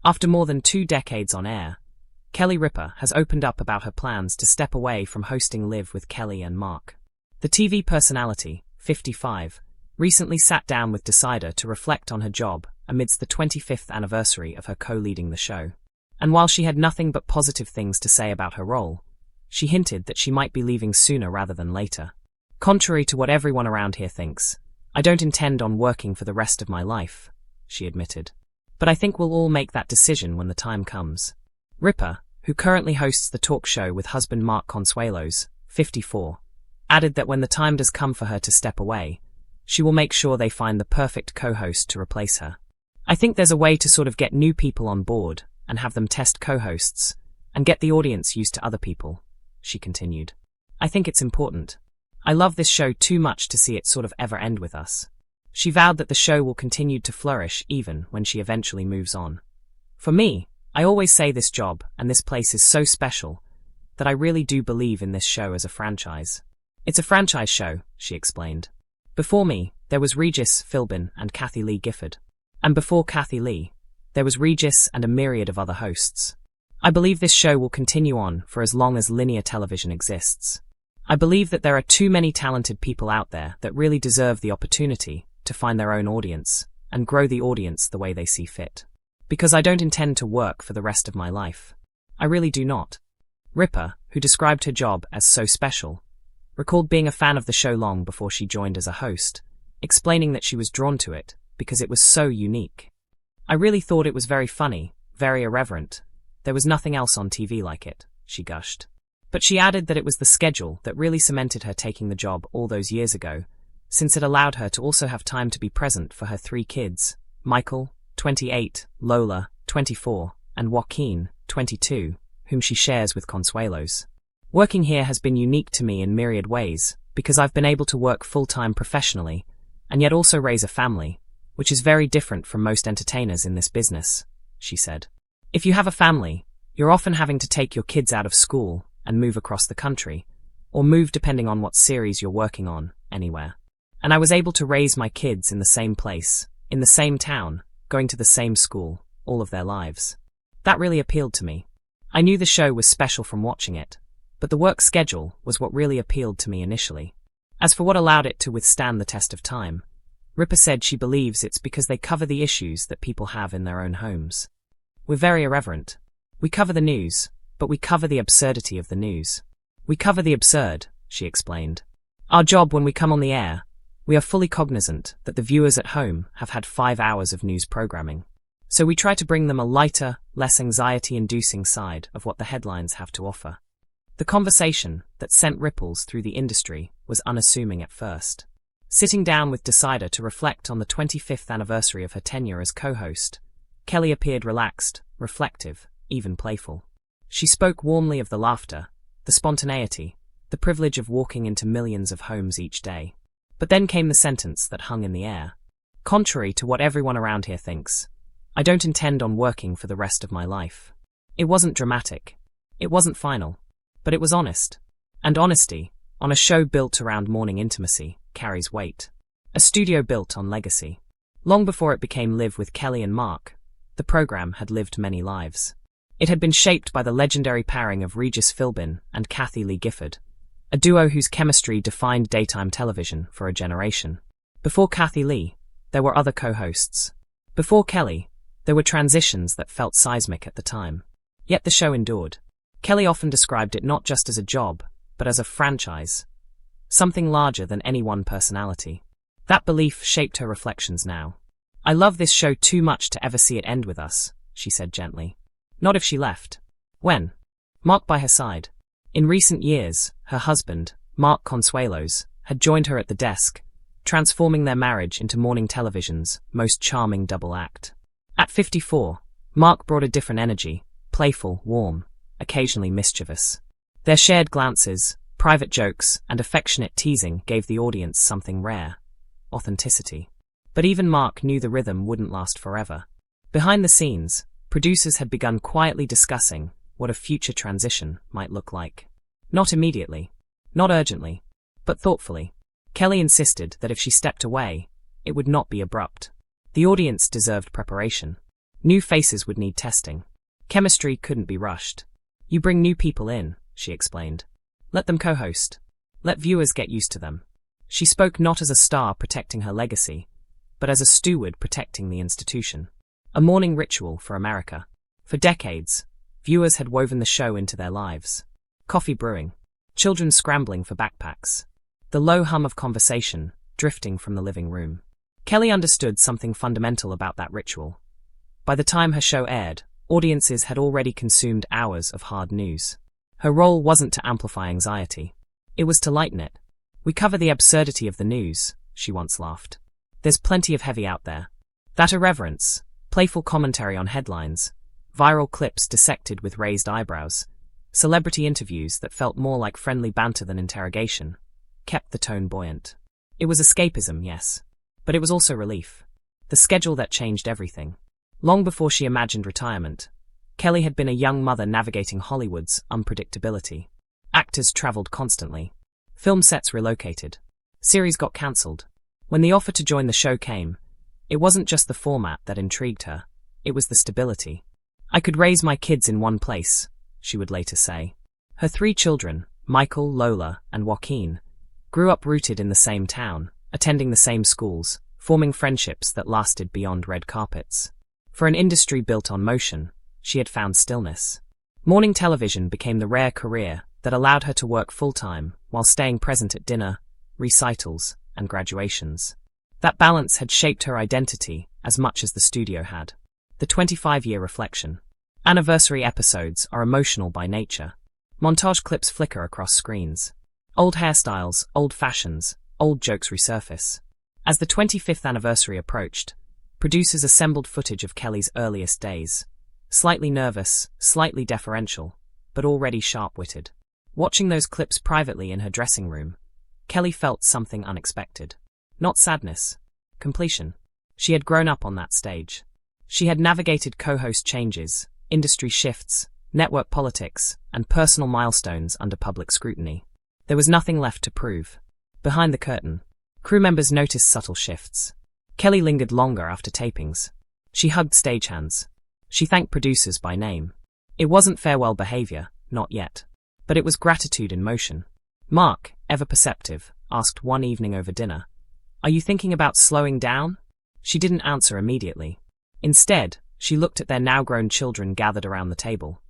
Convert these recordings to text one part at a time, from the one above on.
After more than 2 decades on air, Kelly Ripa has opened up about her plans to step away from hosting Live with Kelly and Mark. The TV personality, 55, recently sat down with Decider to reflect on her job amidst the 25th anniversary of her co-leading the show. And while she had nothing but positive things to say about her role, she hinted that she might be leaving sooner rather than later. "Contrary to what everyone around here thinks, I don't intend on working for the rest of my life," she admitted. "But I think we'll all make that decision when the time comes." Ripa, who currently hosts the talk show with husband Mark Consuelos, 54, added that when the time does come for her to step away, she will make sure they find the perfect co-host to replace her. "I think there's a way to sort of get new people on board and have them test co-hosts and get the audience used to other people," she continued. "I think it's important. I love this show too much to see it sort of ever end with us." She vowed that the show will continue to flourish even when she eventually moves on. "For me, I always say this job and this place is so special that I really do believe in this show as a franchise. It's a franchise show," she explained. "Before me, there was Regis Philbin and Kathy Lee Gifford. And before Kathy Lee, there was Regis and a myriad of other hosts. I believe this show will continue on for as long as linear television exists. I believe that there are too many talented people out there that really deserve the opportunity to find their own audience and grow the audience the way they see fit. Because I don't intend to work for the rest of my life. I really do not." Ripa, who described her job as so special, recalled being a fan of the show long before she joined as a host, explaining that she was drawn to it because it was so unique. "I really thought it was very funny, very irreverent. There was nothing else on TV like it," she gushed. But she added that it was the schedule that really cemented her taking the job all those years ago, since it allowed her to also have time to be present for her 3 kids, Michael, 28, Lola, 24, and Joaquin, 22, whom she shares with Consuelos. "Working here has been unique to me in myriad ways, because I've been able to work full-time professionally, and yet also raise a family, which is very different from most entertainers in this business," she said. "If you have a family, you're often having to take your kids out of school and move across the country, or move depending on what series you're working on, anywhere. And I was able to raise my kids in the same place, in the same town, going to the same school, all of their lives. That really appealed to me. I knew the show was special from watching it, but the work schedule was what really appealed to me initially. As for what allowed it to withstand the test of time, Ripa said she believes it's because they cover the issues that people have in their own homes. We're very irreverent. We cover the news, but we cover the absurdity of the news. We cover the absurd," she explained. "Our job when we come on the air, we are fully cognizant that the viewers at home have had 5 hours of news programming. So we try to bring them a lighter, less anxiety-inducing side of what the headlines have to offer." The conversation that sent ripples through the industry was unassuming at first. Sitting down with Decider to reflect on the 25th anniversary of her tenure as co-host, Kelly appeared relaxed, reflective, even playful. She spoke warmly of the laughter, the spontaneity, the privilege of walking into millions of homes each day. But then came the sentence that hung in the air. "Contrary to what everyone around here thinks, I don't intend on working for the rest of my life." It wasn't dramatic. It wasn't final. But it was honest. And honesty, on a show built around morning intimacy, carries weight. A studio built on legacy. Long before it became Live with Kelly and Mark, the program had lived many lives. It had been shaped by the legendary pairing of Regis Philbin and Kathy Lee Gifford, a duo whose chemistry defined daytime television for a generation. Before Kathy Lee, there were other co-hosts. Before Kelly, there were transitions that felt seismic at the time. Yet the show endured. Kelly often described it not just as a job, but as a franchise, something larger than any one personality. That belief shaped her reflections now. "I love this show too much to ever see it end with us," she said gently. Not if she left. When? Mark by her side. In recent years, her husband, Mark Consuelos, had joined her at the desk, transforming their marriage into morning television's most charming double act. At 54, Mark brought a different energy, playful, warm, occasionally mischievous. Their shared glances, private jokes, and affectionate teasing gave the audience something rare: authenticity. But even Mark knew the rhythm wouldn't last forever. Behind the scenes, producers had begun quietly discussing what a future transition might look like. Not immediately, not urgently, but thoughtfully. Kelly insisted that if she stepped away, it would not be abrupt. The audience deserved preparation. New faces would need testing. Chemistry couldn't be rushed. You bring new people in, she explained. Let them co-host. Let viewers get used to them. She spoke not as a star protecting her legacy, but as a steward protecting the institution. A morning ritual for America. For decades, viewers had woven the show into their lives. Coffee brewing. Children scrambling for backpacks. The low hum of conversation drifting from the living room. Kelly understood something fundamental about that ritual. By the time her show aired, audiences had already consumed hours of hard news. Her role wasn't to amplify anxiety. It was to lighten it. We cover the absurdity of the news, she once laughed. There's plenty of heavy out there. That irreverence, playful commentary on headlines, viral clips dissected with raised eyebrows, celebrity interviews that felt more like friendly banter than interrogation, kept the tone buoyant. It was escapism, yes, but it was also relief. The schedule that changed everything. Long before she imagined retirement, Kelly had been a young mother navigating Hollywood's unpredictability. Actors traveled constantly. Film sets relocated. Series got cancelled. When the offer to join the show came, it wasn't just the format that intrigued her, it was the stability. I could raise my kids in one place, she would later say. Her 3 children, Michael, Lola, and Joaquin, grew up rooted in the same town, attending the same schools, forming friendships that lasted beyond red carpets. For an industry built on motion, she had found stillness. Morning television became the rare career that allowed her to work full-time while staying present at dinner, recitals, and graduations. That balance had shaped her identity as much as the studio had. The 25-year reflection. Anniversary episodes are emotional by nature. Montage clips flicker across screens. Old hairstyles, old fashions, old jokes resurface. As the 25th anniversary approached, producers assembled footage of Kelly's earliest days. Slightly nervous, slightly deferential, but already sharp-witted. Watching those clips privately in her dressing room, Kelly felt something unexpected. Not sadness. Completion. She had grown up on that stage. She had navigated co-host changes, industry shifts, network politics, and personal milestones under public scrutiny. There was nothing left to prove. Behind the curtain, crew members noticed subtle shifts. Kelly lingered longer after tapings. She hugged stagehands. She thanked producers by name. It wasn't farewell behavior, not yet. But it was gratitude in motion. Mark, ever perceptive, asked one evening over dinner, "Are you thinking about slowing down?" She didn't answer immediately. Instead, she looked at their now-grown children gathered around the table.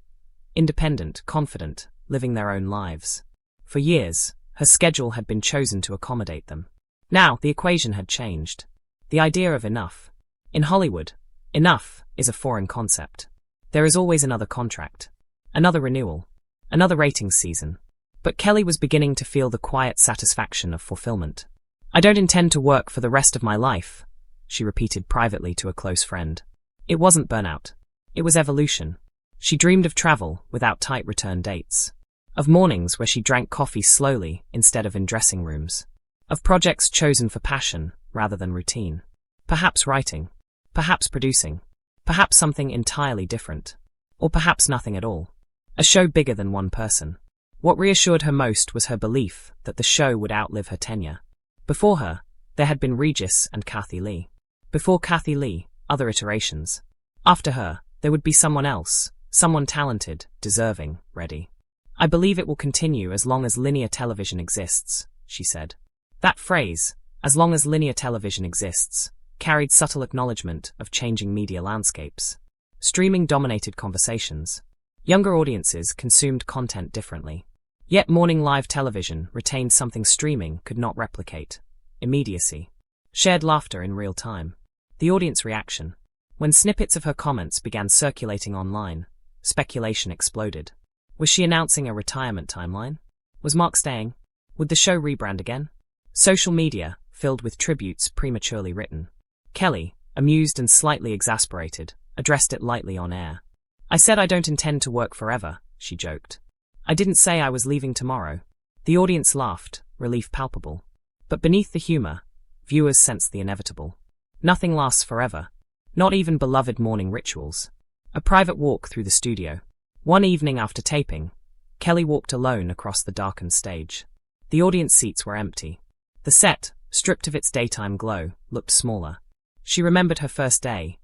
Independent, confident, living their own lives. For years, her schedule had been chosen to accommodate them. Now, the equation had changed. The idea of enough. In Hollywood, enough is a foreign concept. There is always another contract, another renewal, another ratings season. But Kelly was beginning to feel the quiet satisfaction of fulfillment. "I don't intend to work for the rest of my life," she repeated privately to a close friend. It wasn't burnout. It was evolution. She dreamed of travel without tight return dates. Of mornings where she drank coffee slowly instead of in dressing rooms. Of projects chosen for passion rather than routine. Perhaps writing. Perhaps producing. Perhaps something entirely different. Or perhaps nothing at all. A show bigger than one person. What reassured her most was her belief that the show would outlive her tenure. Before her, there had been Regis and Kathy Lee. Before Kathy Lee, other iterations. After her, there would be someone else, someone talented, deserving, ready. "I believe it will continue as long as linear television exists," she said. That phrase, "as long as linear television exists," carried subtle acknowledgement of changing media landscapes. Streaming dominated conversations. Younger audiences consumed content differently. Yet morning live television retained something streaming could not replicate: immediacy. Shared laughter in real time. The audience reaction. When snippets of her comments began circulating online, speculation exploded. Was she announcing a retirement timeline? Was Mark staying? Would the show rebrand again? Social media, filled with tributes prematurely written. Kelly, amused and slightly exasperated, addressed it lightly on air. "I said I don't intend to work forever," she joked. "I didn't say I was leaving tomorrow." The audience laughed, relief palpable. But beneath the humor, viewers sensed the inevitable. Nothing lasts forever. Not even beloved morning rituals. A private walk through the studio. One evening after taping, Kelly walked alone across the darkened stage. The audience seats were empty. The set, stripped of its daytime glow, looked smaller. She remembered her first day.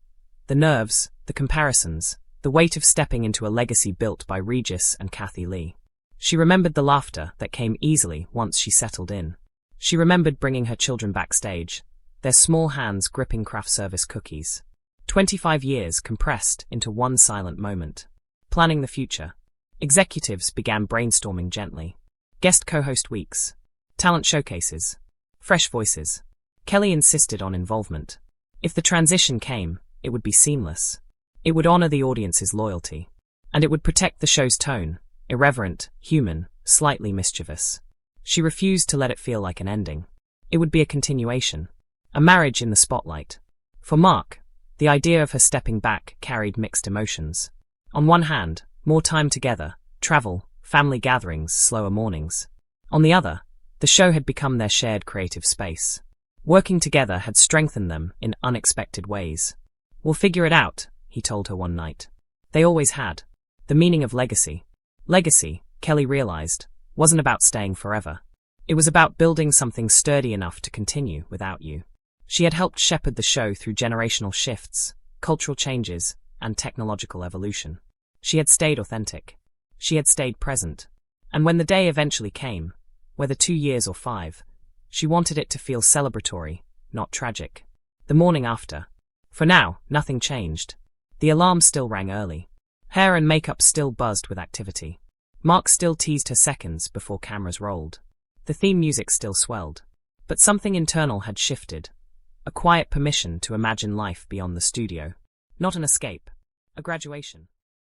The The nerves, the comparisons, the weight of stepping into a legacy built by Regis and Kathy Lee. She remembered the laughter that came easily once she settled in. She remembered bringing her children backstage, their small hands gripping craft service cookies. 25 years compressed into one silent moment. Planning the future. Executives began brainstorming gently. Guest co-host weeks. Talent showcases. Fresh voices. Kelly insisted on involvement. If the transition came, it would be seamless. It would honor the audience's loyalty. And it would protect the show's tone, irreverent, human, slightly mischievous. She refused to let it feel like an ending. It would be a continuation. A marriage in the spotlight. For Mark, the idea of her stepping back carried mixed emotions. On one hand, more time together, travel, family gatherings, slower mornings. On the other, the show had become their shared creative space. Working together had strengthened them in unexpected ways. "We'll figure it out," he told her one night. They always had. The meaning of legacy. Legacy, Kelly realized, wasn't about staying forever. It was about building something sturdy enough to continue without you. She had helped shepherd the show through generational shifts, cultural changes, and technological evolution. She had stayed authentic. She had stayed present. And when the day eventually came, whether 2 years or 5, she wanted it to feel celebratory, not tragic. The morning after. For now, nothing changed. The alarm still rang early. Hair and makeup still buzzed with activity. Mark still teased her seconds before cameras rolled. The theme music still swelled. But something internal had shifted. A quiet permission to imagine life beyond the studio. Not an escape. A graduation.